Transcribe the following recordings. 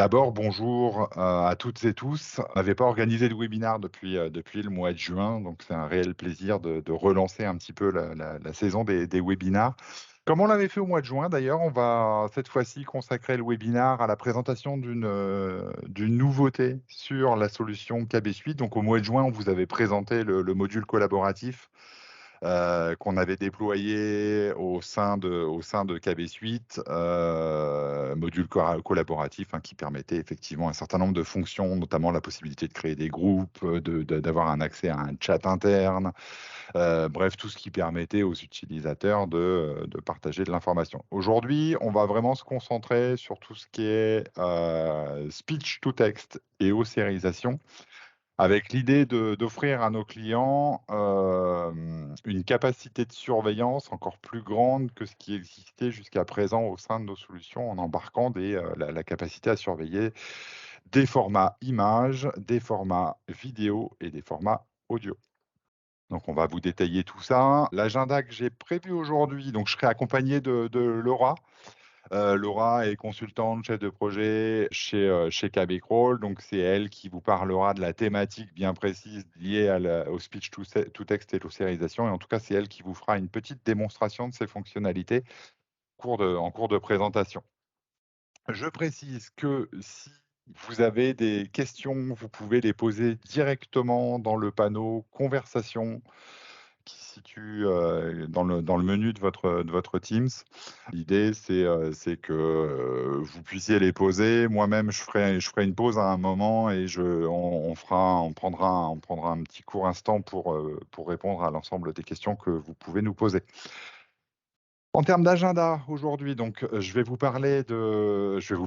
D'abord, bonjour, à toutes et tous. On n'avait pas organisé de webinaire depuis le mois de juin, donc c'est un réel plaisir de relancer un petit peu la saison des webinaires. Comme on l'avait fait au mois de juin d'ailleurs, on va cette fois-ci consacrer le webinaire à la présentation d'une nouveauté sur la solution KB Suite. Donc au mois de juin, on vous avait présenté le module collaboratif qu'on avait déployé au sein de KB Suite, module collaboratif, hein, qui permettait effectivement un certain nombre de fonctions, notamment la possibilité de créer des groupes, d'avoir un accès à un chat interne, bref, tout ce qui permettait aux utilisateurs de partager de l'information. Aujourd'hui, on va vraiment se concentrer sur tout ce qui est speech to text et ossérisation, avec l'idée d'offrir à nos clients, une capacité de surveillance encore plus grande que ce qui existait jusqu'à présent au sein de nos solutions, en embarquant la capacité à surveiller des formats images, des formats vidéo et des formats audio. Donc on va vous détailler tout ça. L'agenda que j'ai prévu aujourd'hui, donc je serai accompagné de Laura. Laura est consultante, chef de projet chez KB Crawl, donc c'est elle qui vous parlera de la thématique bien précise liée au speech to text et l'ossérisation, et en tout cas, c'est elle qui vous fera une petite démonstration de ces fonctionnalités en cours de présentation. Je précise que si vous avez des questions, vous pouvez les poser directement dans le panneau conversation qui se situe, dans le menu de votre Teams. L'idée, c'est que, vous puissiez les poser. Moi-même, je ferai une pause à un moment et on prendra un petit court instant pour répondre à l'ensemble des questions que vous pouvez nous poser. En termes d'agenda, aujourd'hui, donc, je vais vous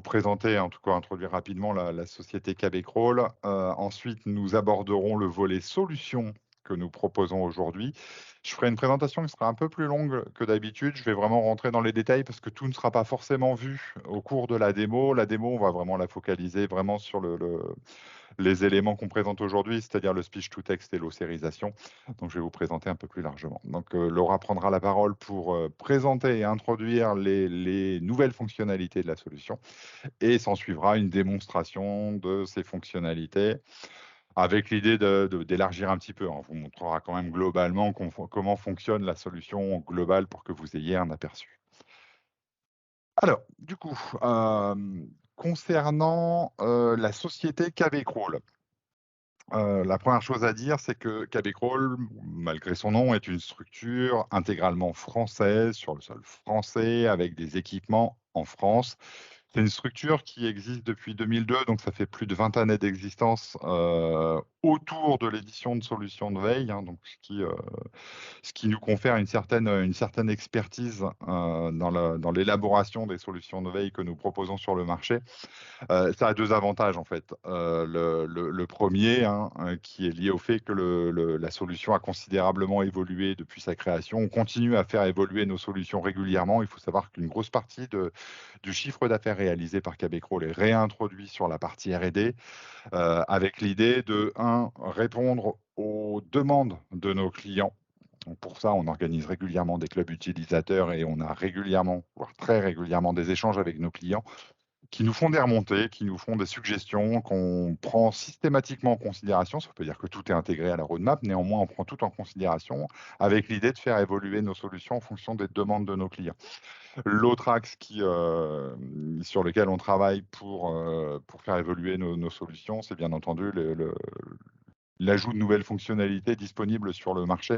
présenter, en tout cas introduire rapidement la société KB Crawl. Ensuite, nous aborderons le volet solutions que nous proposons aujourd'hui. Je ferai une présentation qui sera un peu plus longue que d'habitude. Je vais vraiment rentrer dans les détails parce que tout ne sera pas forcément vu au cours de la démo. La démo, on va vraiment la focaliser vraiment sur les éléments qu'on présente aujourd'hui, c'est-à-dire le speech to text et l'ossérisation. Donc, je vais vous présenter un peu plus largement. Donc, Laura prendra la parole pour présenter et introduire les nouvelles fonctionnalités de la solution, et s'en suivra une démonstration de ces fonctionnalités avec l'idée d'élargir un petit peu. On vous montrera quand même globalement comment fonctionne la solution globale pour que vous ayez un aperçu. Alors, du coup, concernant la société KB Crawl. La première chose à dire, c'est que KB-Crawl, malgré son nom, est une structure intégralement française, sur le sol français, avec des équipements en France. C'est une structure qui existe depuis 2002, donc ça fait plus de 20 années d'existence, autour de l'édition de solutions de veille, hein, donc ce qui nous confère une certaine expertise, dans l'élaboration des solutions de veille que nous proposons sur le marché. Ça a 2 avantages en fait. Le 1er, hein, qui est lié au fait que la solution a considérablement évolué depuis sa création. On continue à faire évoluer nos solutions régulièrement. Il faut savoir qu'une grosse partie du chiffre d'affaires réalisé par KB-Crawl est réintroduit sur la partie R&D, avec l'idée de répondre aux demandes de nos clients. Donc pour ça, on organise régulièrement des clubs utilisateurs et on a régulièrement, voire très régulièrement, des échanges avec nos clients qui nous font des remontées, qui nous font des suggestions qu'on prend systématiquement en considération. Ça veut dire que tout est intégré à la roadmap. Néanmoins, on prend tout en considération avec l'idée de faire évoluer nos solutions en fonction des demandes de nos clients. L'autre axe sur lequel on travaille pour faire évoluer nos solutions, c'est bien entendu l'ajout de nouvelles fonctionnalités disponibles sur le marché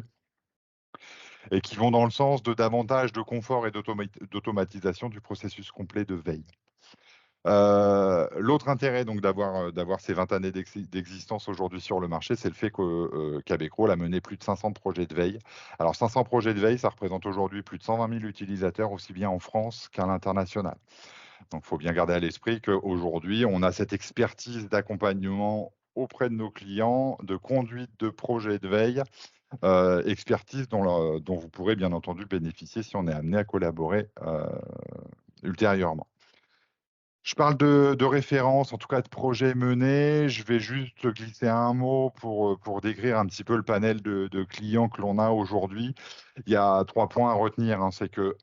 et qui vont dans le sens de davantage de confort et d'automatisation du processus complet de veille. L'autre intérêt donc d'avoir ces 20 années d'existence aujourd'hui sur le marché, c'est le fait que, KB-Crawl a mené plus de 500 projets de veille. Alors 500 projets de veille, ça représente aujourd'hui plus de 120 000 utilisateurs, aussi bien en France qu'à l'international. Donc il faut bien garder à l'esprit qu'aujourd'hui, on a cette expertise d'accompagnement auprès de nos clients, de conduite de projets de veille, expertise dont vous pourrez bien entendu bénéficier si on est amené à collaborer, ultérieurement. Je parle de références, en tout cas de projets menés. Je vais juste glisser un mot pour décrire un petit peu le panel de clients que l'on a aujourd'hui. Il y a 3 points à retenir, hein. C'est que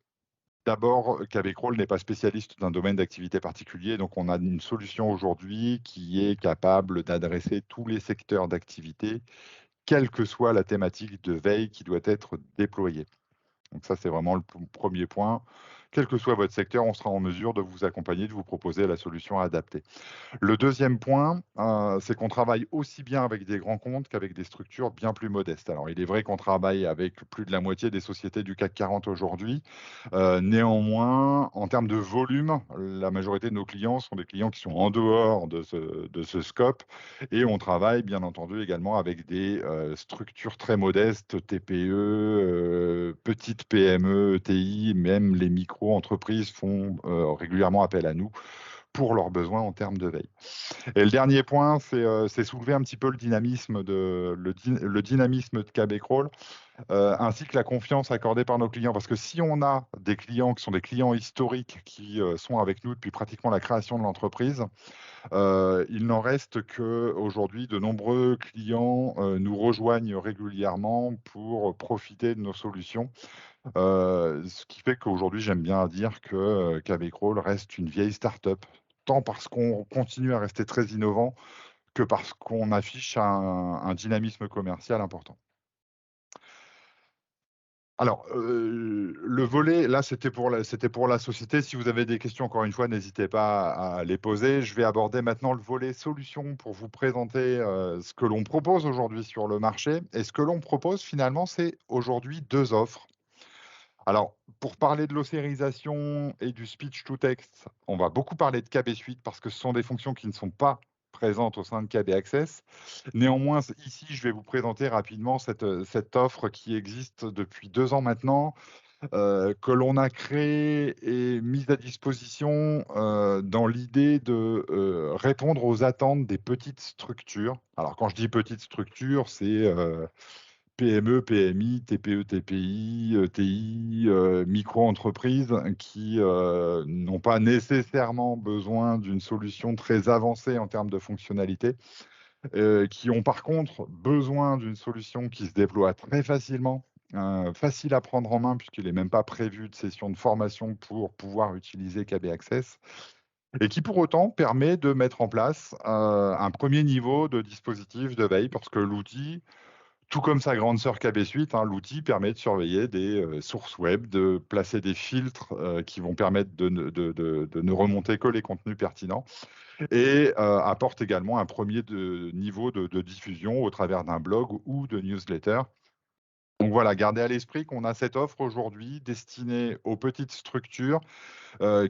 D'abord, Québecrol n'est pas spécialiste d'un domaine d'activité particulier, donc on a une solution aujourd'hui qui est capable d'adresser tous les secteurs d'activité, quelle que soit la thématique de veille qui doit être déployée. Donc ça, c'est vraiment le premier point. Quel que soit votre secteur, on sera en mesure de vous accompagner, de vous proposer la solution adaptée. Le deuxième point, c'est qu'on travaille aussi bien avec des grands comptes qu'avec des structures bien plus modestes. Alors, il est vrai qu'on travaille avec plus de la moitié des sociétés du CAC 40 aujourd'hui. Néanmoins, en termes de volume, la majorité de nos clients sont des clients qui sont en dehors de ce scope et on travaille bien entendu également avec des, structures très modestes, TPE, petites PME, ETI, même les micro-entreprises font, régulièrement appel à nous pour leurs besoins en termes de veille. Et le dernier point, c'est soulever un petit peu le dynamisme de Québecrol, ainsi que la confiance accordée par nos clients. Parce que si on a des clients qui sont des clients historiques, qui, sont avec nous depuis pratiquement la création de l'entreprise, il n'en reste qu'aujourd'hui de nombreux clients, nous rejoignent régulièrement pour profiter de nos solutions. Ce qui fait qu'aujourd'hui, j'aime bien dire que, Québecrol reste une vieille start-up, tant parce qu'on continue à rester très innovant que parce qu'on affiche un dynamisme commercial important. Alors, le volet là, c'était pour la société. Si vous avez des questions, encore une fois, n'hésitez pas à les poser. Je vais aborder maintenant le volet solution pour vous présenter, ce que l'on propose aujourd'hui sur le marché et ce que l'on propose finalement, c'est aujourd'hui 2 offres. Alors, pour parler de l'ossérisation et du speech to text, on va beaucoup parler de KB Suite parce que ce sont des fonctions qui ne sont pas présentes au sein de KB Access. Néanmoins, ici, je vais vous présenter rapidement cette offre qui existe depuis 2 ans maintenant, que l'on a créée et mise à disposition, dans l'idée de, répondre aux attentes des petites structures. Alors quand je dis petites structures, c'est, PME, PMI, TPE, TPI, ETI, micro-entreprises qui, n'ont pas nécessairement besoin d'une solution très avancée en termes de fonctionnalité, qui ont par contre besoin d'une solution qui se déploie très facilement, facile à prendre en main puisqu'il est même pas prévu de session de formation pour pouvoir utiliser KB Access et qui pour autant permet de mettre en place, un premier niveau de dispositif de veille parce que l'outil, tout comme sa grande sœur KB Suite, hein, l'outil permet de surveiller des, sources web, de placer des filtres, qui vont permettre de ne remonter que les contenus pertinents et apporte également un premier niveau de diffusion au travers d'un blog ou de newsletter. Donc voilà, gardez à l'esprit qu'on a cette offre aujourd'hui destinée aux petites structures,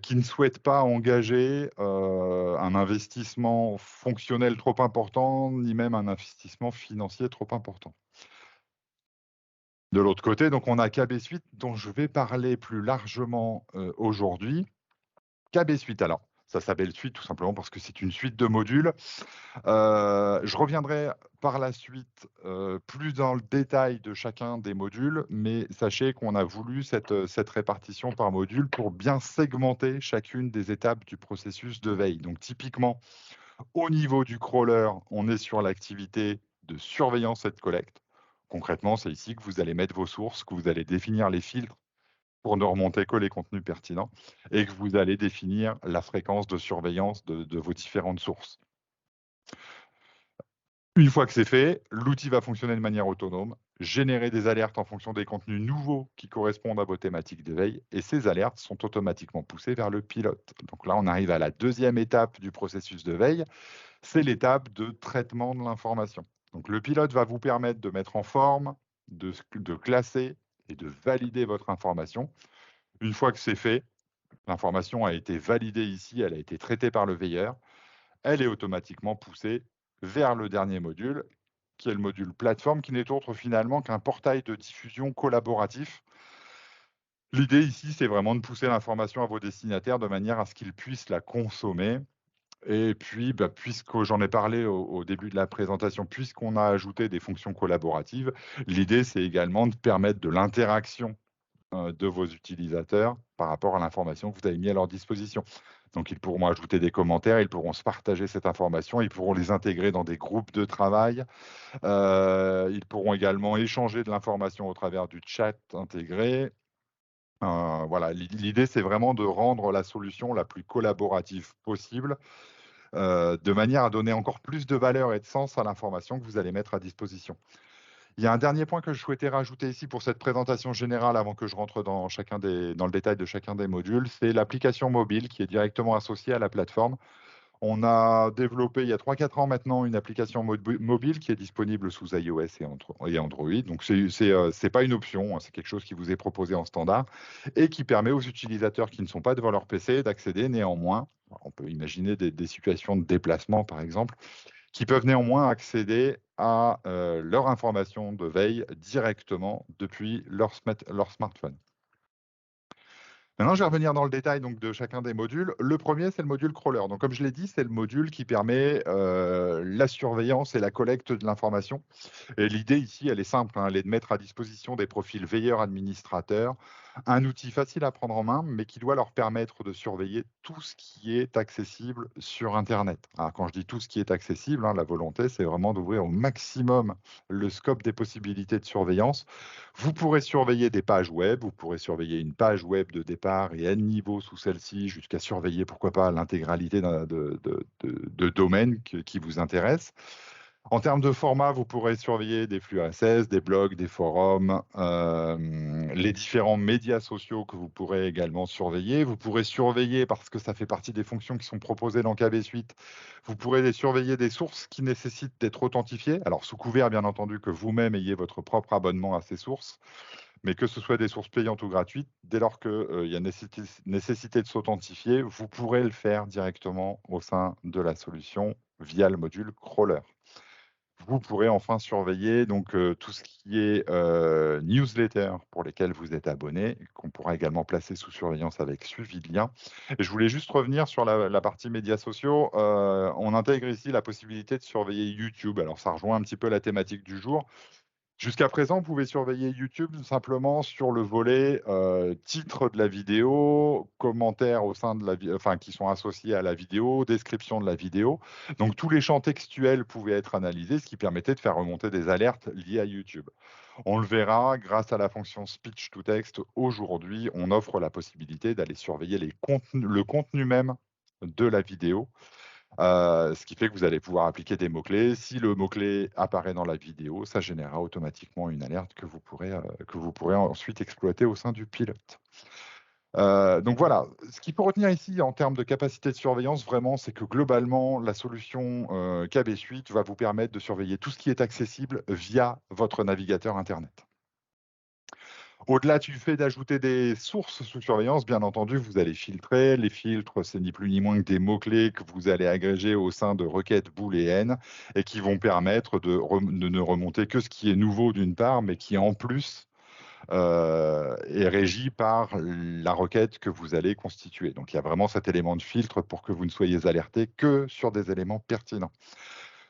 qui ne souhaitent pas engager, un investissement fonctionnel trop important, ni même un investissement financier trop important. De l'autre côté, donc on a KB Suite dont je vais parler plus largement, aujourd'hui. KB Suite, alors, ça s'appelle Suite tout simplement parce que c'est une suite de modules. Je reviendrai par la suite, plus dans le détail de chacun des modules, mais sachez qu'on a voulu cette répartition par module pour bien segmenter chacune des étapes du processus de veille. Donc typiquement, au niveau du crawler, on est sur l'activité de surveillance et de collecte. Concrètement, c'est ici que vous allez mettre vos sources, que vous allez définir les filtres pour ne remonter que les contenus pertinents et que vous allez définir la fréquence de surveillance de vos différentes sources. Une fois que c'est fait, l'outil va fonctionner de manière autonome, générer des alertes en fonction des contenus nouveaux qui correspondent à vos thématiques de veille et ces alertes sont automatiquement poussées vers le pilote. Donc là, on arrive à la deuxième étape du processus de veille, c'est l'étape de traitement de l'information. Donc le pilote va vous permettre de mettre en forme, de classer et de valider votre information. Une fois que c'est fait, l'information a été validée ici, elle a été traitée par le veilleur, elle est automatiquement poussée vers le dernier module, qui est le module plateforme, qui n'est autre finalement qu'un portail de diffusion collaboratif. L'idée ici, c'est vraiment de pousser l'information à vos destinataires de manière à ce qu'ils puissent la consommer. Et puis, bah, puisque j'en ai parlé au début de la présentation, puisqu'on a ajouté des fonctions collaboratives, l'idée, c'est également de permettre de l'interaction, de vos utilisateurs par rapport à l'information que vous avez mis à leur disposition. Donc ils pourront ajouter des commentaires, ils pourront se partager cette information, ils pourront les intégrer dans des groupes de travail, ils pourront également échanger de l'information au travers du chat intégré Voilà, l'idée, c'est vraiment de rendre la solution la plus collaborative possible, de manière à donner encore plus de valeur et de sens à l'information que vous allez mettre à disposition. Il y a un dernier point que je souhaitais rajouter ici pour cette présentation générale avant que je rentre dans le détail de chacun des modules, c'est l'application mobile qui est directement associée à la plateforme. On a développé il y a 3-4 ans maintenant une application mobile qui est disponible sous iOS et Android. Donc c'est pas une option, hein, c'est quelque chose qui vous est proposé en standard et qui permet aux utilisateurs qui ne sont pas devant leur PC d'accéder néanmoins, on peut imaginer des situations de déplacement par exemple, qui peuvent néanmoins accéder à, leur information de veille directement depuis leur smartphone. Maintenant, je vais revenir dans le détail donc de chacun des modules. Le premier, c'est le module crawler. Donc comme je l'ai dit, c'est le module qui permet, la surveillance et la collecte de l'information. Et l'idée ici, elle est simple, hein, elle est de mettre à disposition des profils veilleurs administrateurs, un outil facile à prendre en main, mais qui doit leur permettre de surveiller tout ce qui est accessible sur Internet. Alors, quand je dis tout ce qui est accessible, hein, la volonté, c'est vraiment d'ouvrir au maximum le scope des possibilités de surveillance. Vous pourrez surveiller des pages web, vous pourrez surveiller une page web de départ et N niveaux sous celle-ci, jusqu'à surveiller, pourquoi pas, l'intégralité de domaines qui vous intéressent. En termes de format, vous pourrez surveiller des flux RSS, des blogs, des forums, les différents médias sociaux que vous pourrez également surveiller. Vous pourrez surveiller, parce que ça fait partie des fonctions qui sont proposées dans KB Suite, vous pourrez surveiller des sources qui nécessitent d'être authentifiées. Alors sous couvert, bien entendu, que vous-même ayez votre propre abonnement à ces sources, mais que ce soit des sources payantes ou gratuites, dès lors qu'il y a nécessité de s'authentifier, vous pourrez le faire directement au sein de la solution via le module crawler. Vous pourrez enfin surveiller donc, tout ce qui est, newsletter pour lesquels vous êtes abonné, qu'on pourra également placer sous surveillance avec suivi de lien. Et je voulais juste revenir sur la partie médias sociaux. On intègre ici la possibilité de surveiller YouTube. Alors ça rejoint un petit peu la thématique du jour. Jusqu'à présent, vous pouvez surveiller YouTube simplement sur le volet, titre de la vidéo, commentaires au sein de enfin qui sont associés à la vidéo, description de la vidéo. Donc tous les champs textuels pouvaient être analysés, ce qui permettait de faire remonter des alertes liées à YouTube. On le verra grâce à la fonction speech to text. Aujourd'hui, on offre la possibilité d'aller surveiller le contenu même de la vidéo. Ce qui fait que vous allez pouvoir appliquer des mots-clés. Si le mot-clé apparaît dans la vidéo, ça générera automatiquement une alerte que vous pourrez ensuite exploiter au sein du pilote. Donc voilà, ce qu'il faut retenir ici en termes de capacité de surveillance vraiment, c'est que globalement, la solution, KB Suite va vous permettre de surveiller tout ce qui est accessible via votre navigateur internet. Au-delà du fait d'ajouter des sources sous surveillance, bien entendu, vous allez filtrer. Les filtres, c'est ni plus ni moins que des mots-clés que vous allez agréger au sein de requêtes booléennes et qui vont permettre de ne remonter que ce qui est nouveau d'une part, mais qui en plus est régi par la requête que vous allez constituer. Donc il y a vraiment cet élément de filtre pour que vous ne soyez alerté que sur des éléments pertinents.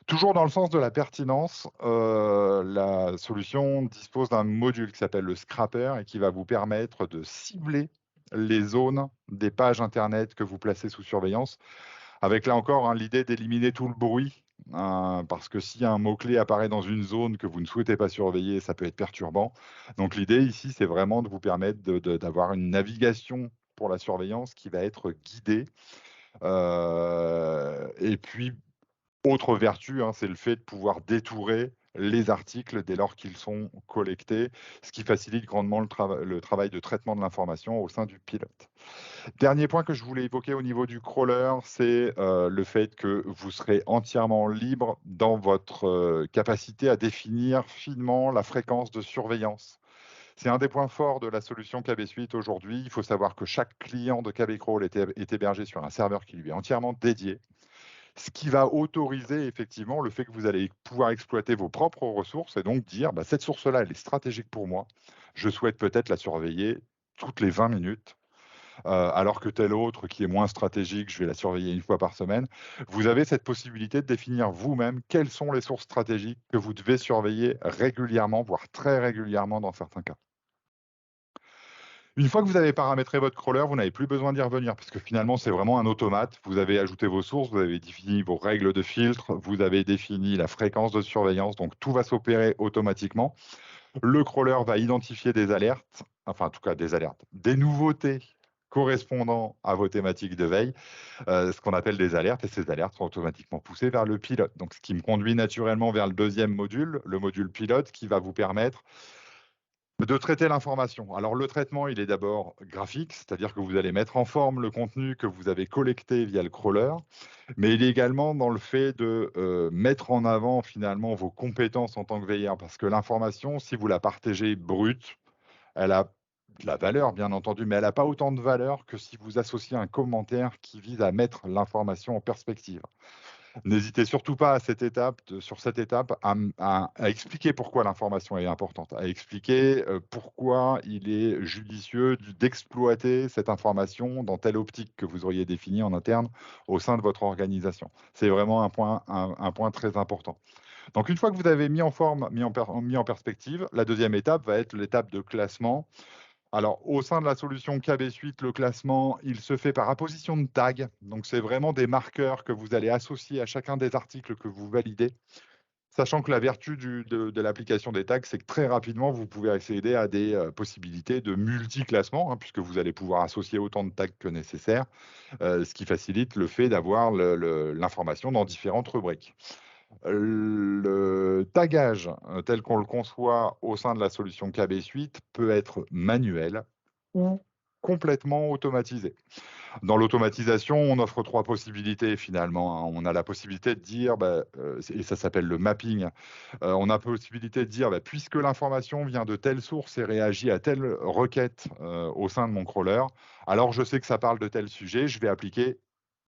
Toujours dans le sens de la pertinence, la solution dispose d'un module qui s'appelle le Scrapper et qui va vous permettre de cibler les zones des pages internet que vous placez sous surveillance, avec là encore, hein, l'idée d'éliminer tout le bruit, parce que si un mot-clé apparaît dans une zone que vous ne souhaitez pas surveiller, ça peut être perturbant. Donc l'idée ici, c'est vraiment de vous permettre d'avoir une navigation pour la surveillance qui va être guidée, et puis autre vertu, hein, c'est le fait de pouvoir détourer les articles dès lors qu'ils sont collectés, ce qui facilite grandement le travail de traitement de l'information au sein du pilote. Dernier point que je voulais évoquer au niveau du crawler, c'est, le fait que vous serez entièrement libre dans votre, capacité à définir finement la fréquence de surveillance. C'est un des points forts de la solution KB Suite aujourd'hui. Il faut savoir que chaque client de KB Crawl est hébergé sur un serveur qui lui est entièrement dédié. Ce qui va autoriser effectivement le fait que vous allez pouvoir exploiter vos propres ressources et donc dire: «Bah, cette source-là, elle est stratégique pour moi. Je souhaite peut-être la surveiller toutes les 20 minutes, alors que telle autre qui est moins stratégique, je vais la surveiller une fois par semaine». Vous avez cette possibilité de définir vous-même quelles sont les sources stratégiques que vous devez surveiller régulièrement, voire très régulièrement dans certains cas. Une fois que vous avez paramétré votre crawler, vous n'avez plus besoin d'y revenir parce que finalement, c'est vraiment un automate. Vous avez ajouté vos sources, vous avez défini vos règles de filtre, vous avez défini la fréquence de surveillance, donc tout va s'opérer automatiquement. Le crawler va identifier des alertes, enfin en tout cas des alertes, des nouveautés correspondant à vos thématiques de veille, ce qu'on appelle des alertes, et ces alertes sont automatiquement poussées vers le pilote. Donc ce qui me conduit naturellement vers le deuxième module, le module pilote, qui va vous permettre de traiter l'information. Alors le traitement, il est d'abord graphique, c'est-à-dire que vous allez mettre en forme le contenu que vous avez collecté via le crawler, mais il est également dans le fait de, mettre en avant finalement vos compétences en tant que veilleur. Parce que l'information, si vous la partagez brute, elle a de la valeur bien entendu, mais elle a pas autant de valeur que si vous associez un commentaire qui vise à mettre l'information en perspective. N'hésitez surtout pas à cette étape sur cette étape à expliquer pourquoi l'information est importante, à expliquer, pourquoi il est judicieux d'exploiter cette information dans telle optique que vous auriez définie en interne au sein de votre organisation. C'est vraiment un point très important. Donc une fois que vous avez mis en forme, mis en perspective, la deuxième étape va être l'étape de classement. Alors, au sein de la solution KB Suite, le classement, il se fait par apposition de tags. Donc, c'est vraiment des marqueurs que vous allez associer à chacun des articles que vous validez. Sachant que la vertu de l'application des tags, c'est que très rapidement, vous pouvez accéder à des possibilités de multi-classement, hein, puisque vous allez pouvoir associer autant de tags que nécessaire, ce qui facilite le fait d'avoir l'information dans différentes rubriques. Le tagage, tel qu'on le conçoit au sein de la solution KB Suite peut être manuel ou complètement automatisé. Dans l'automatisation, on offre 3 possibilités finalement, hein. On a la possibilité de dire, et ça s'appelle le mapping, on a la possibilité de dire, puisque l'information vient de telle source et réagit à telle requête, au sein de mon crawler, alors je sais que ça parle de tel sujet, je vais appliquer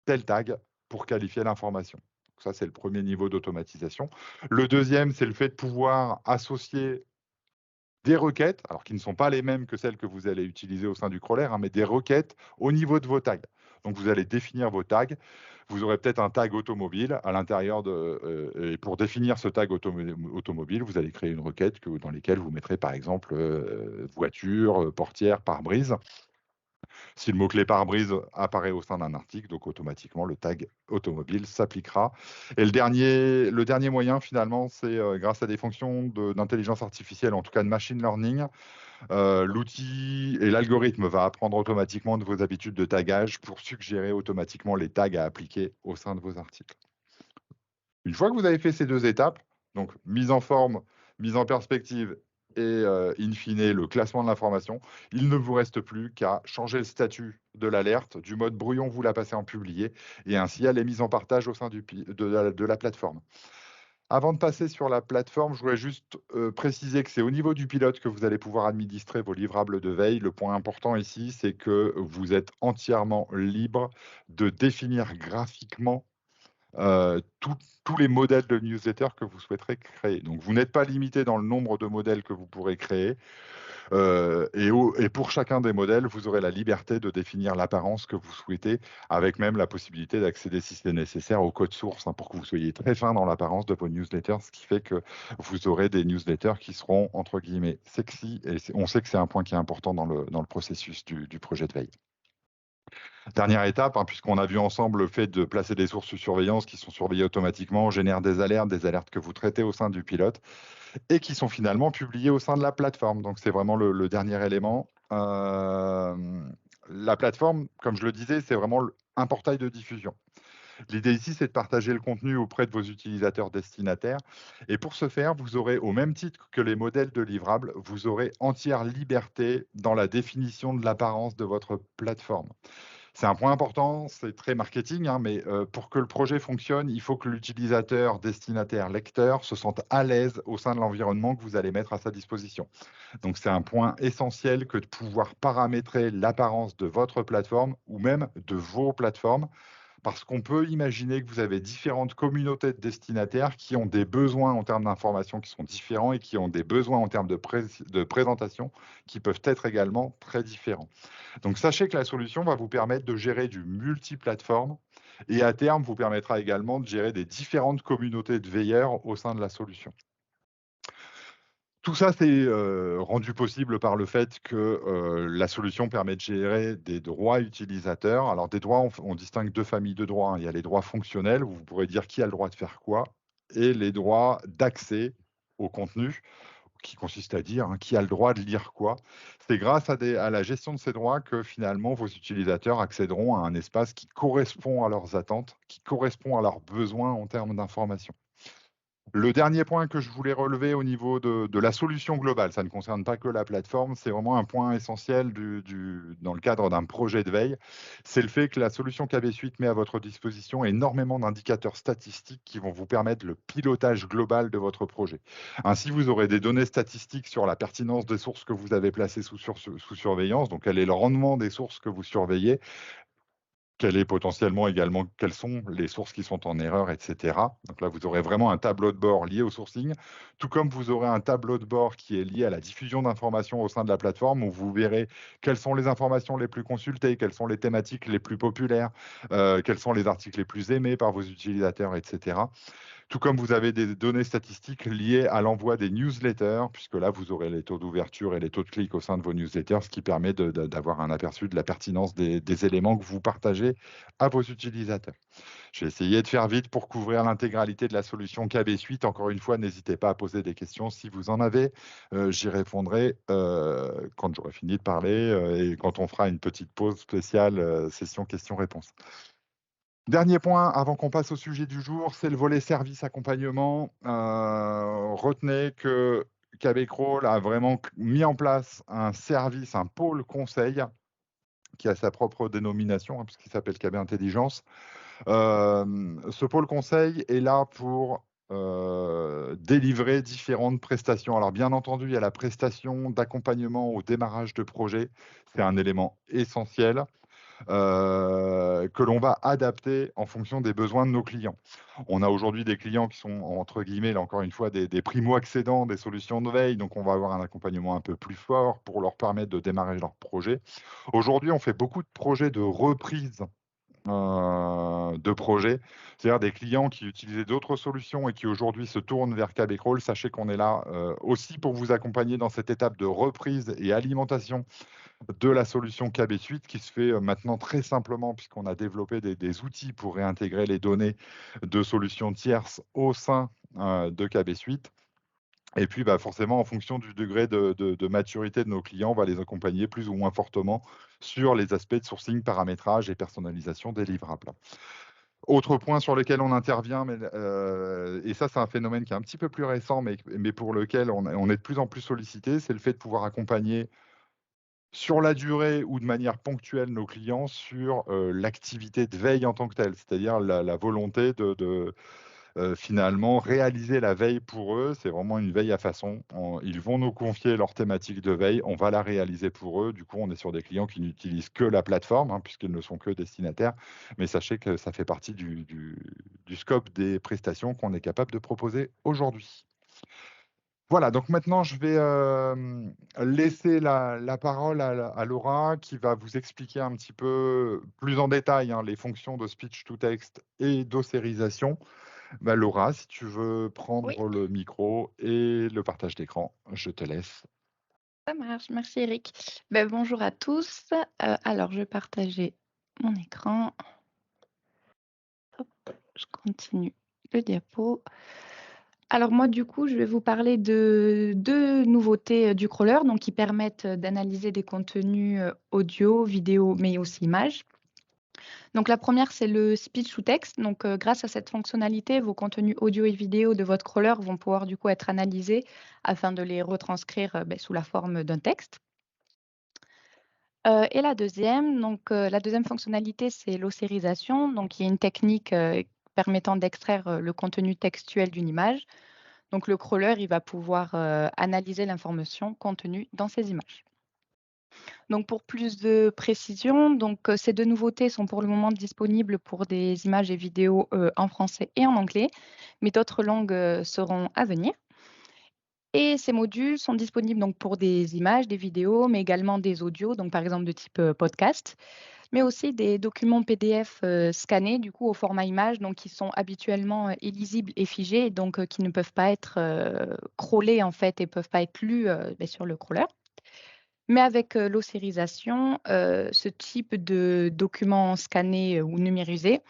tel tag pour qualifier l'information. Ça, c'est le premier niveau d'automatisation. Le deuxième, c'est le fait de pouvoir associer des requêtes, alors qui ne sont pas les mêmes que celles que vous allez utiliser au sein du crawler, hein, mais des requêtes au niveau de vos tags. Donc vous allez définir vos tags. Vous aurez peut-être un tag automobile à l'intérieur et pour définir ce tag automobile, vous allez créer une requête dans laquelle vous mettrez par exemple voiture, portière, pare-brise. Si le mot-clé pare-brise apparaît au sein d'un article, donc automatiquement le tag automobile s'appliquera. Et le dernier moyen finalement, c'est grâce à des fonctions d'intelligence artificielle, en tout cas de machine learning, l'outil et l'algorithme va apprendre automatiquement de vos habitudes de tagage pour suggérer automatiquement les tags à appliquer au sein de vos articles. Une fois que vous avez fait ces 2 étapes, donc mise en forme, mise en perspective et in fine le classement de l'information, il ne vous reste plus qu'à changer le statut de l'alerte, du mode brouillon, vous la passez en publié et ainsi elle est mise en partage au sein de la plateforme. Avant de passer sur la plateforme, je voudrais juste, préciser que c'est au niveau du pilote que vous allez pouvoir administrer vos livrables de veille. Le point important ici, c'est que vous êtes entièrement libre de définir graphiquement tous les modèles de newsletter que vous souhaiterez créer. Donc vous n'êtes pas limité dans le nombre de modèles que vous pourrez créer, et pour chacun des modèles, vous aurez la liberté de définir l'apparence que vous souhaitez, avec même la possibilité d'accéder, si c'est nécessaire, au code source, hein, pour que vous soyez très fin dans l'apparence de vos newsletters, ce qui fait que vous aurez des newsletters qui seront entre guillemets «sexy» et on sait que c'est un point qui est important dans le processus du projet de veille. Dernière étape, hein, puisqu'on a vu ensemble le fait de placer des sources de surveillance qui sont surveillées automatiquement, génèrent des alertes que vous traitez au sein du pilote et qui sont finalement publiées au sein de la plateforme. Donc c'est vraiment le dernier élément. La plateforme, comme je le disais, c'est vraiment un portail de diffusion. L'idée ici, c'est de partager le contenu auprès de vos utilisateurs destinataires. Et pour ce faire, vous aurez, au même titre que les modèles de livrables, vous aurez entière liberté dans la définition de l'apparence de votre plateforme. C'est un point important, c'est très marketing, hein, mais pour que le projet fonctionne, il faut que l'utilisateur, destinataire, lecteur se sente à l'aise au sein de l'environnement que vous allez mettre à sa disposition. Donc c'est un point essentiel que de pouvoir paramétrer l'apparence de votre plateforme ou même de vos plateformes, parce qu'on peut imaginer que vous avez différentes communautés de destinataires qui ont des besoins en termes d'information qui sont différents et qui ont des besoins en termes de présentation qui peuvent être également très différents. Donc sachez que la solution va vous permettre de gérer du multiplateforme et à terme vous permettra également de gérer des différentes communautés de veilleurs au sein de la solution. Tout ça, c'est rendu possible par le fait que la solution permet de gérer des droits utilisateurs. Alors des droits, on distingue 2 familles de droits, hein. Il y a les droits fonctionnels où vous pourrez dire qui a le droit de faire quoi et les droits d'accès au contenu qui consiste à dire, qui a le droit de lire quoi. C'est grâce à la gestion de ces droits que finalement vos utilisateurs accéderont à un espace qui correspond à leurs attentes, qui correspond à leurs besoins en termes d'information. Le dernier point que je voulais relever au niveau de la solution globale, ça ne concerne pas que la plateforme, c'est vraiment un point essentiel dans le cadre d'un projet de veille, c'est le fait que la solution KB Suite met à votre disposition énormément d'indicateurs statistiques qui vont vous permettre le pilotage global de votre projet. Ainsi, vous aurez des données statistiques sur la pertinence des sources que vous avez placées sous surveillance, donc quel est le rendement des sources que vous surveillez, quelles sont les sources qui sont en erreur, et cetera. Donc là, vous aurez vraiment un tableau de bord lié au sourcing, tout comme vous aurez un tableau de bord qui est lié à la diffusion d'informations au sein de la plateforme, où vous verrez quelles sont les informations les plus consultées, quelles sont les thématiques les plus populaires, quels sont les articles les plus aimés par vos utilisateurs, et cetera. Tout comme vous avez des données statistiques liées à l'envoi des newsletters, puisque là, vous aurez les taux d'ouverture et les taux de clics au sein de vos newsletters, ce qui permet d'avoir un aperçu de la pertinence des éléments que vous partagez à vos utilisateurs. J'ai essayé de faire vite pour couvrir l'intégralité de la solution KB Suite. Encore une fois, n'hésitez pas à poser des questions si vous en avez. J'y répondrai quand j'aurai fini de parler et quand on fera une petite pause spéciale session questions-réponses. Dernier point, avant qu'on passe au sujet du jour, c'est le volet service accompagnement. Retenez que KB a vraiment mis en place un service, un pôle conseil qui a sa propre dénomination, puisqu'il s'appelle KB Intelligence. Ce pôle conseil est là pour délivrer différentes prestations. Alors bien entendu, il y a la prestation d'accompagnement au démarrage de projet. C'est un élément essentiel que l'on va adapter en fonction des besoins de nos clients. On a aujourd'hui des clients qui sont, entre guillemets, là encore une fois, des primo-accédants des solutions de veille, donc on va avoir un accompagnement un peu plus fort pour leur permettre de démarrer leur projet. Aujourd'hui, on fait beaucoup de projets de reprise de projets, c'est-à-dire des clients qui utilisaient d'autres solutions et qui aujourd'hui se tournent vers KB Crawl. Sachez qu'on est là aussi pour vous accompagner dans cette étape de reprise et alimentation de la solution KB Suite qui se fait maintenant très simplement puisqu'on a développé des outils pour réintégrer les données de solutions tierces au sein de KB Suite. Et puis, bah, forcément, en fonction du degré de maturité de nos clients, on va les accompagner plus ou moins fortement sur les aspects de sourcing, paramétrage et personnalisation des livrables. Autre point sur lequel on intervient, et ça, c'est un phénomène qui est un petit peu plus récent, mais pour lequel on est de plus en plus sollicité, c'est le fait de pouvoir accompagner sur la durée ou de manière ponctuelle nos clients sur, l'activité de veille en tant que telle. C'est-à-dire la volonté de finalement réaliser la veille pour eux. C'est vraiment une veille à façon. Ils vont nous confier leur thématique de veille, on va la réaliser pour eux. Du coup, on est sur des clients qui n'utilisent que la plateforme, puisqu'ils ne sont que destinataires. Mais sachez que ça fait partie du scope des prestations qu'on est capable de proposer aujourd'hui. Voilà, donc maintenant je vais, laisser la parole à Laura qui va vous expliquer un petit peu plus en détail, les fonctions de speech to text et d'ossérisation. Bah, Laura, si tu veux Oui, prendre le micro et le partage d'écran, je te laisse. ça marche. Merci Eric. Bonjour à tous. Alors, je vais partager mon écran. Hop, je continue le diapo. Alors moi, du coup, je vais vous parler de 2 nouveautés, du crawler, donc qui permettent, d'analyser des contenus, audio, vidéo, mais aussi images. Donc la première, c'est le speech to text. Donc, grâce à cette fonctionnalité, vos contenus audio et vidéo de votre crawler vont pouvoir du coup être analysés afin de les retranscrire, sous la forme d'un texte. Et la deuxième fonctionnalité, c'est l'ossérisation. Donc il y a une technique, permettant d'extraire, le contenu textuel d'une image. Donc le crawler, il va pouvoir, analyser l'information contenue dans ces images. Donc pour plus de précision, ces 2 nouveautés sont pour le moment disponibles pour des images et vidéos, en français et en anglais, mais d'autres langues, seront à venir. Et ces modules sont disponibles donc pour des images, des vidéos, mais également des audios, donc par exemple de type, podcast, mais aussi des documents PDF, scannés du coup au format image, donc qui sont habituellement, illisibles et figés, donc qui ne peuvent pas être, crawlés en fait et peuvent pas être lus, sur le crawler. Mais avec, l'ossérisation, ce type de documents scannés, ou numérisés,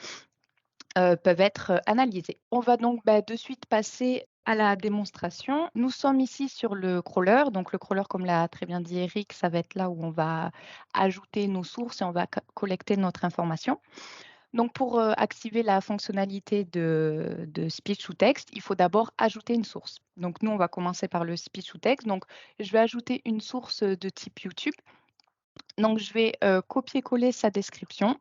peuvent être, analysés. On va donc, de suite passer à la démonstration. Nous sommes ici sur le crawler. Donc le crawler, comme l'a très bien dit Eric, ça va être là où on va ajouter nos sources et on va collecter notre information. Donc pour activer la fonctionnalité de speech to text, il faut d'abord ajouter une source. Donc nous, on va commencer par le speech to text. Donc je vais ajouter une source de type YouTube. Donc je vais copier-coller sa description.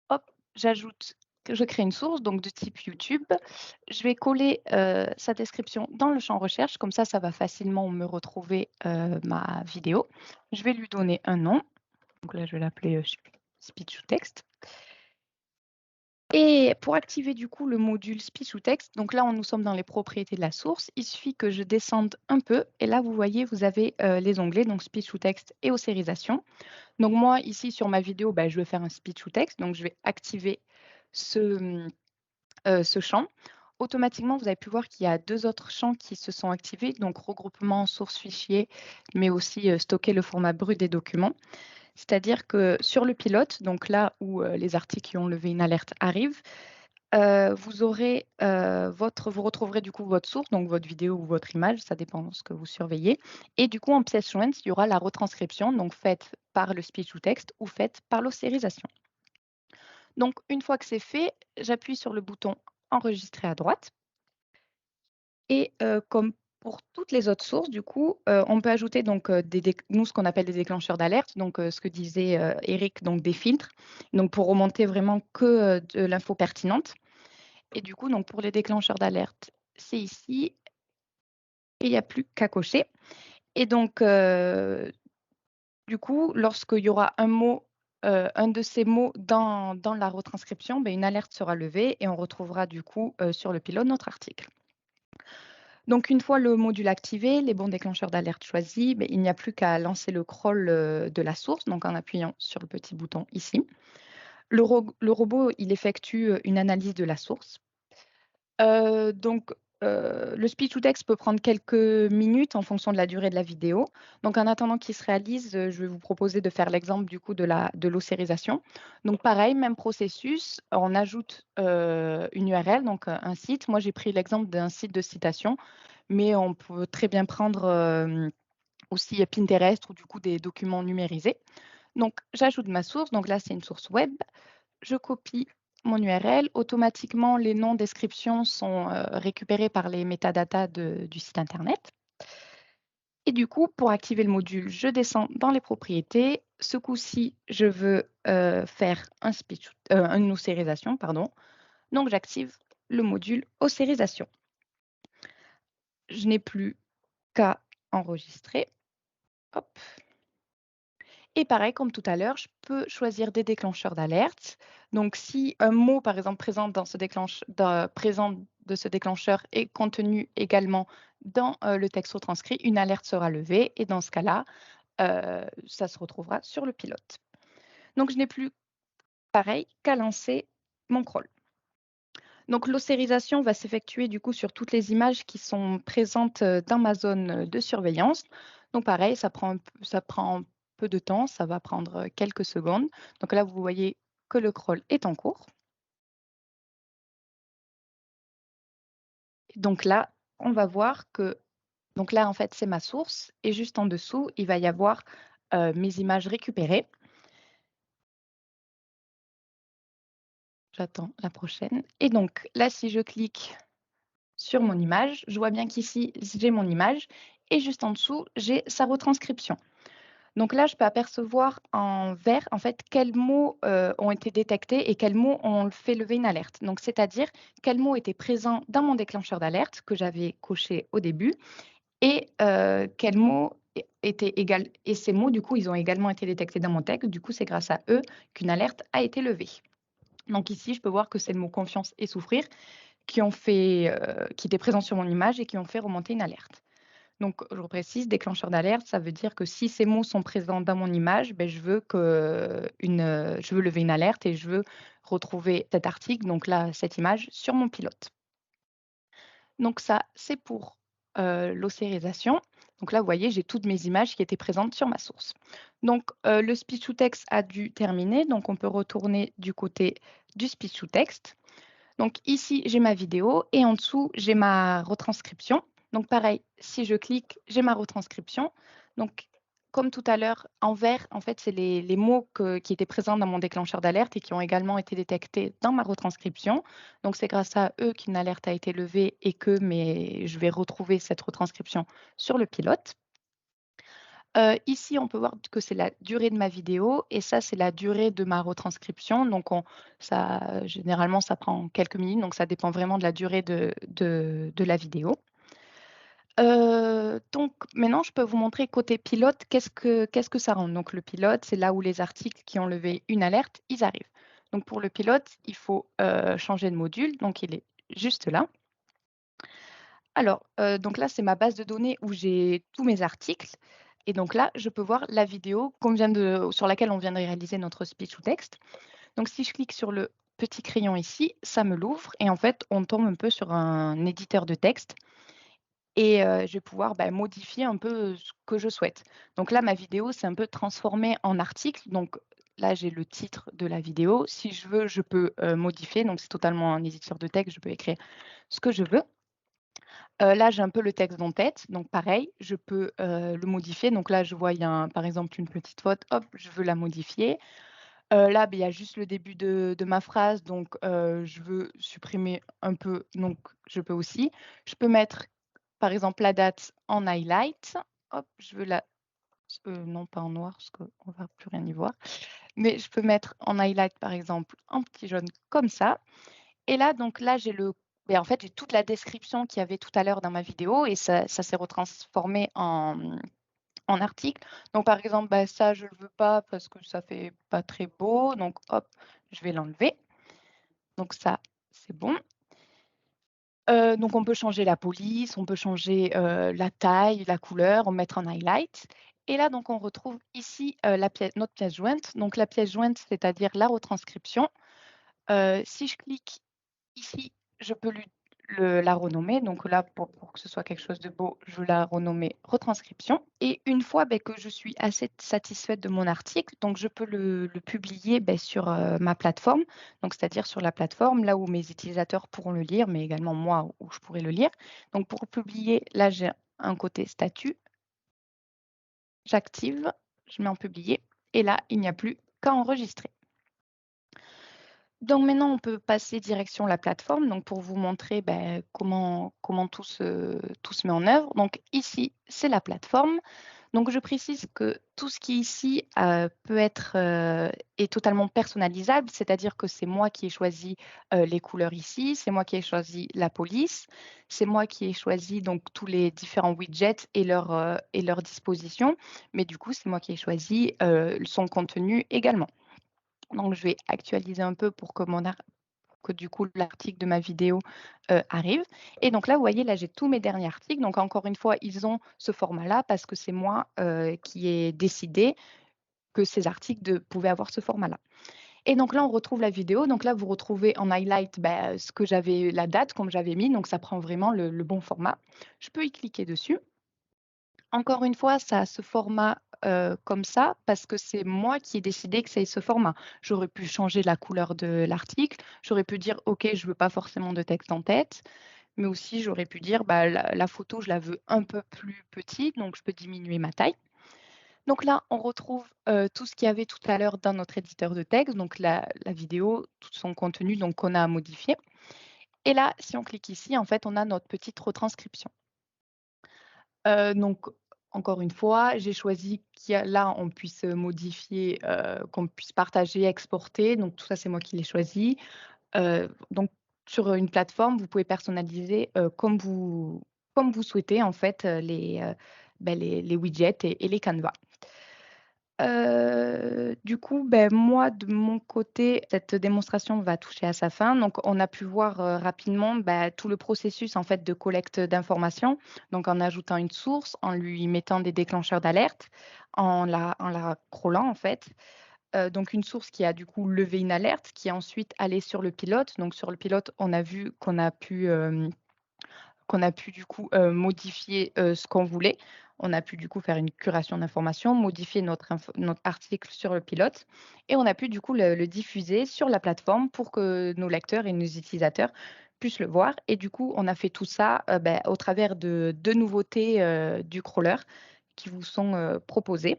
Hop, je crée une source donc de type YouTube. Je vais coller sa description dans le champ recherche, comme ça va facilement me retrouver ma vidéo. Je vais lui donner un nom. Donc là, je vais l'appeler speech to text. Et pour activer du coup le module speech to text, donc là, nous sommes dans les propriétés de la source. Il suffit que je descende un peu et là, vous voyez, vous avez les onglets, donc speech to text et ossérisation. Donc moi, ici, sur ma vidéo, je vais faire un speech to text. Donc je vais activer ce champ. Automatiquement, vous avez pu voir qu'il y a 2 autres champs qui se sont activés, donc regroupement source fichier, mais aussi stocker le format brut des documents. C'est-à-dire que sur le pilote, donc là où les articles qui ont levé une alerte arrivent, vous retrouverez du coup votre source, donc votre vidéo ou votre image, ça dépend de ce que vous surveillez. Et du coup, en pièce jointe, il y aura la retranscription, donc faite par le speech to text ou faite par l'ossérisation. Donc, une fois que c'est fait, j'appuie sur le bouton enregistrer à droite. Et comme pour toutes les autres sources, du coup, on peut ajouter donc nous, ce qu'on appelle des déclencheurs d'alerte, donc ce que disait Eric, donc des filtres, donc pour remonter vraiment que de l'info pertinente. Et du coup, donc pour les déclencheurs d'alerte, c'est ici et il n'y a plus qu'à cocher. Et donc, du coup, lorsqu'il y aura un de ces mots dans la retranscription, une alerte sera levée et on retrouvera du coup sur le pilote notre article. Donc, une fois le module activé, les bons déclencheurs d'alerte choisis, il n'y a plus qu'à lancer le crawl de la source, donc en appuyant sur le petit bouton ici. Le robot, il effectue une analyse de la source. Le speech to text peut prendre quelques minutes en fonction de la durée de la vidéo. Donc, en attendant qu'il se réalise, je vais vous proposer de faire l'exemple du coup de l'ossérisation. Donc, pareil, même processus, on ajoute une URL, donc un site. Moi, j'ai pris l'exemple d'un site de citation, mais on peut très bien prendre aussi Pinterest ou du coup des documents numérisés. Donc, j'ajoute ma source. Donc là, c'est une source web. Je copie mon URL. Automatiquement, les noms descriptions sont récupérés par les métadatas du site Internet. Et du coup, pour activer le module, je descends dans les propriétés. Ce coup-ci, je veux faire une ossérisation, pardon. Donc, j'active le module ossérisation. Je n'ai plus qu'à enregistrer. Hop. Et pareil, comme tout à l'heure, je peux choisir des déclencheurs d'alerte. Donc, si un mot, par exemple, présent de ce déclencheur est contenu également dans le texte retranscrit, une alerte sera levée et dans ce cas-là, ça se retrouvera sur le pilote. Donc, je n'ai plus, pareil, qu'à lancer mon crawl. Donc, l'ossérisation va s'effectuer du coup sur toutes les images qui sont présentes dans ma zone de surveillance. Donc, pareil, ça prend un peu de temps, ça va prendre quelques secondes. Donc là, vous voyez que le crawl est en cours. Donc là, on va voir que, donc là, en fait, c'est ma source et juste en dessous, il va y avoir mes images récupérées. J'attends la prochaine. Et donc là, si je clique sur mon image, je vois bien qu'ici, j'ai mon image et juste en dessous, j'ai sa retranscription. Donc là, je peux apercevoir en vert, en fait, quels mots ont été détectés et quels mots ont fait lever une alerte. Donc, c'est-à-dire quels mots étaient présents dans mon déclencheur d'alerte que j'avais coché au début et quels mots étaient égal. Et ces mots, du coup, ils ont également été détectés dans mon texte. Du coup, c'est grâce à eux qu'une alerte a été levée. Donc ici, je peux voir que c'est le mot confiance et souffrir qui étaient présents sur mon image et qui ont fait remonter une alerte. Donc, je reprécise, déclencheur d'alerte, ça veut dire que si ces mots sont présents dans mon image, je veux lever une alerte et je veux retrouver cet article, donc là, cette image, sur mon pilote. Donc ça, c'est pour l'ossérisation. Donc là, vous voyez, j'ai toutes mes images qui étaient présentes sur ma source. Donc, le speech to text a dû terminer. Donc, on peut retourner du côté du speech to text. Donc ici, j'ai ma vidéo et en dessous, j'ai ma retranscription. Donc pareil, si je clique, j'ai ma retranscription. Donc comme tout à l'heure, en vert, en fait, c'est les mots qui étaient présents dans mon déclencheur d'alerte et qui ont également été détectés dans ma retranscription. Donc c'est grâce à eux qu'une alerte a été levée et que je vais retrouver cette retranscription sur le pilote. Ici, on peut voir que c'est la durée de ma vidéo et ça, c'est la durée de ma retranscription. Donc généralement, ça prend quelques minutes, donc ça dépend vraiment de la durée de la vidéo. Donc maintenant, je peux vous montrer côté pilote, qu'est-ce que ça rend. Donc le pilote, c'est là où les articles qui ont levé une alerte, ils arrivent. Donc pour le pilote, il faut, changer de module, donc il est juste là. Alors, donc là, c'est ma base de données où j'ai tous mes articles et donc là, je peux voir la vidéo sur laquelle on vient de réaliser notre speech to text. Donc si je clique sur le petit crayon ici, ça me l'ouvre et en fait, on tombe un peu sur un éditeur de texte et je vais pouvoir, modifier un peu ce que je souhaite. Donc là, ma vidéo s'est un peu transformée en article. Donc là, j'ai le titre de la vidéo. Si je veux, je peux, modifier. Donc c'est totalement un éditeur de texte, je peux écrire ce que je veux. Là, j'ai un peu le texte en tête, donc pareil, je peux, le modifier. Donc là, je vois, il y a par exemple une petite faute, hop, je veux la modifier. Là, il y a juste le début de ma phrase, donc je veux supprimer un peu, donc je peux aussi. Je peux mettre, par exemple, la date en highlight. Hop, je veux non pas en noir parce qu'on ne va plus rien y voir, mais je peux mettre en highlight, par exemple, en petit jaune comme ça. Et là, donc là, en fait, j'ai toute la description qu'il y avait tout à l'heure dans ma vidéo et ça s'est retransformé en article. Donc par exemple, ça, je ne le veux pas parce que ça fait pas très beau, donc hop, je vais l'enlever. Donc ça, c'est bon. Donc on peut changer la police, on peut changer, la taille, la couleur, on mettre en highlight et là, donc on retrouve ici, notre pièce jointe. Donc la pièce jointe, c'est-à-dire la retranscription. Si je clique ici, je peux la renommer. Donc là, pour que ce soit quelque chose de beau, je vais la renommer retranscription. Et une fois que je suis assez satisfaite de mon article, donc je peux le publier sur ma plateforme. Donc c'est-à-dire sur la plateforme, là où mes utilisateurs pourront le lire, mais également moi où je pourrai le lire. Donc pour publier, là j'ai un côté statut, j'active, je mets en publier. Et là, il n'y a plus qu'à enregistrer. Donc maintenant, on peut passer direction la plateforme, donc pour vous montrer comment tout se met en œuvre. Donc ici, c'est la plateforme. Donc je précise que tout ce qui est ici est totalement personnalisable, c'est-à-dire que c'est moi qui ai choisi les couleurs ici, c'est moi qui ai choisi la police, c'est moi qui ai choisi donc tous les différents widgets et leurs dispositions, mais du coup, c'est moi qui ai choisi son contenu également. Donc, je vais actualiser un peu pour que du coup l'article de ma vidéo arrive. Et donc là, vous voyez, là, j'ai tous mes derniers articles. Donc encore une fois, ils ont ce format-là parce que c'est moi qui ai décidé que ces articles pouvaient avoir ce format-là. Et donc là, on retrouve la vidéo. Donc là, vous retrouvez en highlight ce que j'avais, la date comme j'avais mis. Donc ça prend vraiment le bon format. Je peux y cliquer dessus. Encore une fois, ça a ce format, comme ça parce que c'est moi qui ai décidé que ça ait ce format. J'aurais pu changer la couleur de l'article, j'aurais pu dire: «OK, je veux pas forcément de texte en tête», mais aussi j'aurais pu dire: la photo, je la veux un peu plus petite, donc je peux diminuer ma taille». Donc là, on retrouve, tout ce qu'il y avait tout à l'heure dans notre éditeur de texte, donc la vidéo, tout son contenu donc qu'on a modifié et là, si on clique ici, en fait, on a notre petite retranscription. Donc encore une fois, j'ai choisi là, on puisse, modifier, qu'on puisse partager, exporter, donc tout ça, c'est moi qui l'ai choisi. Donc sur une plateforme, vous pouvez personnaliser, comme vous souhaitez en fait, les widgets et les canevas. Du coup, moi, de mon côté, cette démonstration va toucher à sa fin. Donc, on a pu voir, rapidement, tout le processus, en fait, de collecte d'informations. Donc, en ajoutant une source, en lui mettant des déclencheurs d'alerte, en la crawlant, en fait. Donc une source qui a, du coup, levé une alerte, qui est ensuite allée sur le pilote. Donc sur le pilote, on a vu qu'on a pu, du coup, modifier, ce qu'on voulait. On a pu du coup faire une curation d'informations, modifier notre article sur le pilote et on a pu du coup le diffuser sur la plateforme pour que nos lecteurs et nos utilisateurs puissent le voir et du coup, on a fait tout ça, au travers de 2 nouveautés, du crawler qui vous sont, proposées.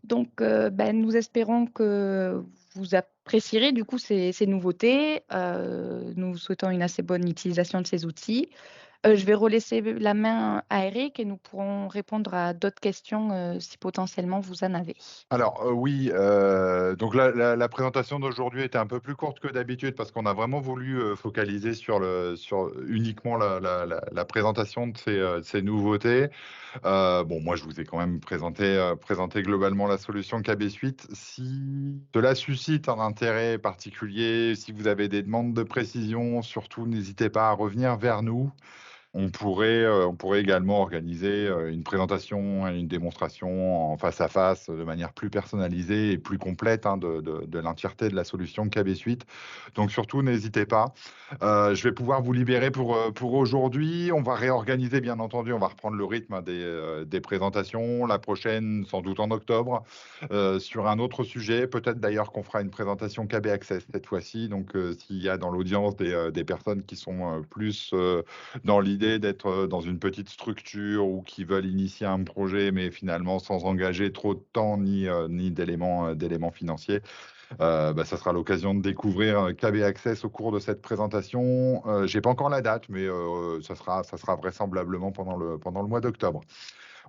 Donc, nous espérons que vous apprécierez du coup ces nouveautés. Nous vous souhaitons une assez bonne utilisation de ces outils. Je vais relaisser la main à Eric et nous pourrons répondre à d'autres questions, si potentiellement vous en avez. Alors, oui, donc la présentation d'aujourd'hui était un peu plus courte que d'habitude parce qu'on a vraiment voulu, focaliser sur uniquement la présentation de ces nouveautés. Bon, moi, je vous ai quand même présenté globalement la solution KB Suite. Si cela suscite un intérêt particulier, si vous avez des demandes de précision, surtout n'hésitez pas à revenir vers nous. On pourrait également organiser, une présentation et une démonstration en face à face, de manière plus personnalisée et plus complète, hein, de l'entièreté de la solution KB Suite. Donc surtout, n'hésitez pas. Je vais pouvoir vous libérer pour aujourd'hui. On va réorganiser, bien entendu, on va reprendre le rythme, hein, des présentations. La prochaine, sans doute en octobre, sur un autre sujet. Peut-être d'ailleurs qu'on fera une présentation KB Access cette fois-ci. Donc, s'il y a dans l'audience des personnes qui sont, plus, dans l'idée d'être, dans une petite structure ou qui veulent initier un projet, mais finalement sans engager trop de temps ni d'éléments financiers. Ça sera l'occasion de découvrir, KB Access au cours de cette présentation. J'ai pas encore la date, mais ça sera vraisemblablement pendant le mois d'octobre.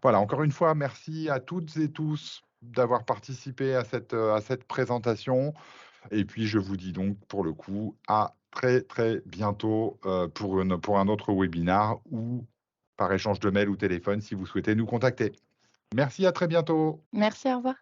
Voilà, encore une fois, merci à toutes et tous d'avoir participé à cette présentation et puis je vous dis donc pour le coup à très, très bientôt, pour un autre webinar ou par échange de mail ou téléphone si vous souhaitez nous contacter. Merci, à très bientôt. Merci, au revoir.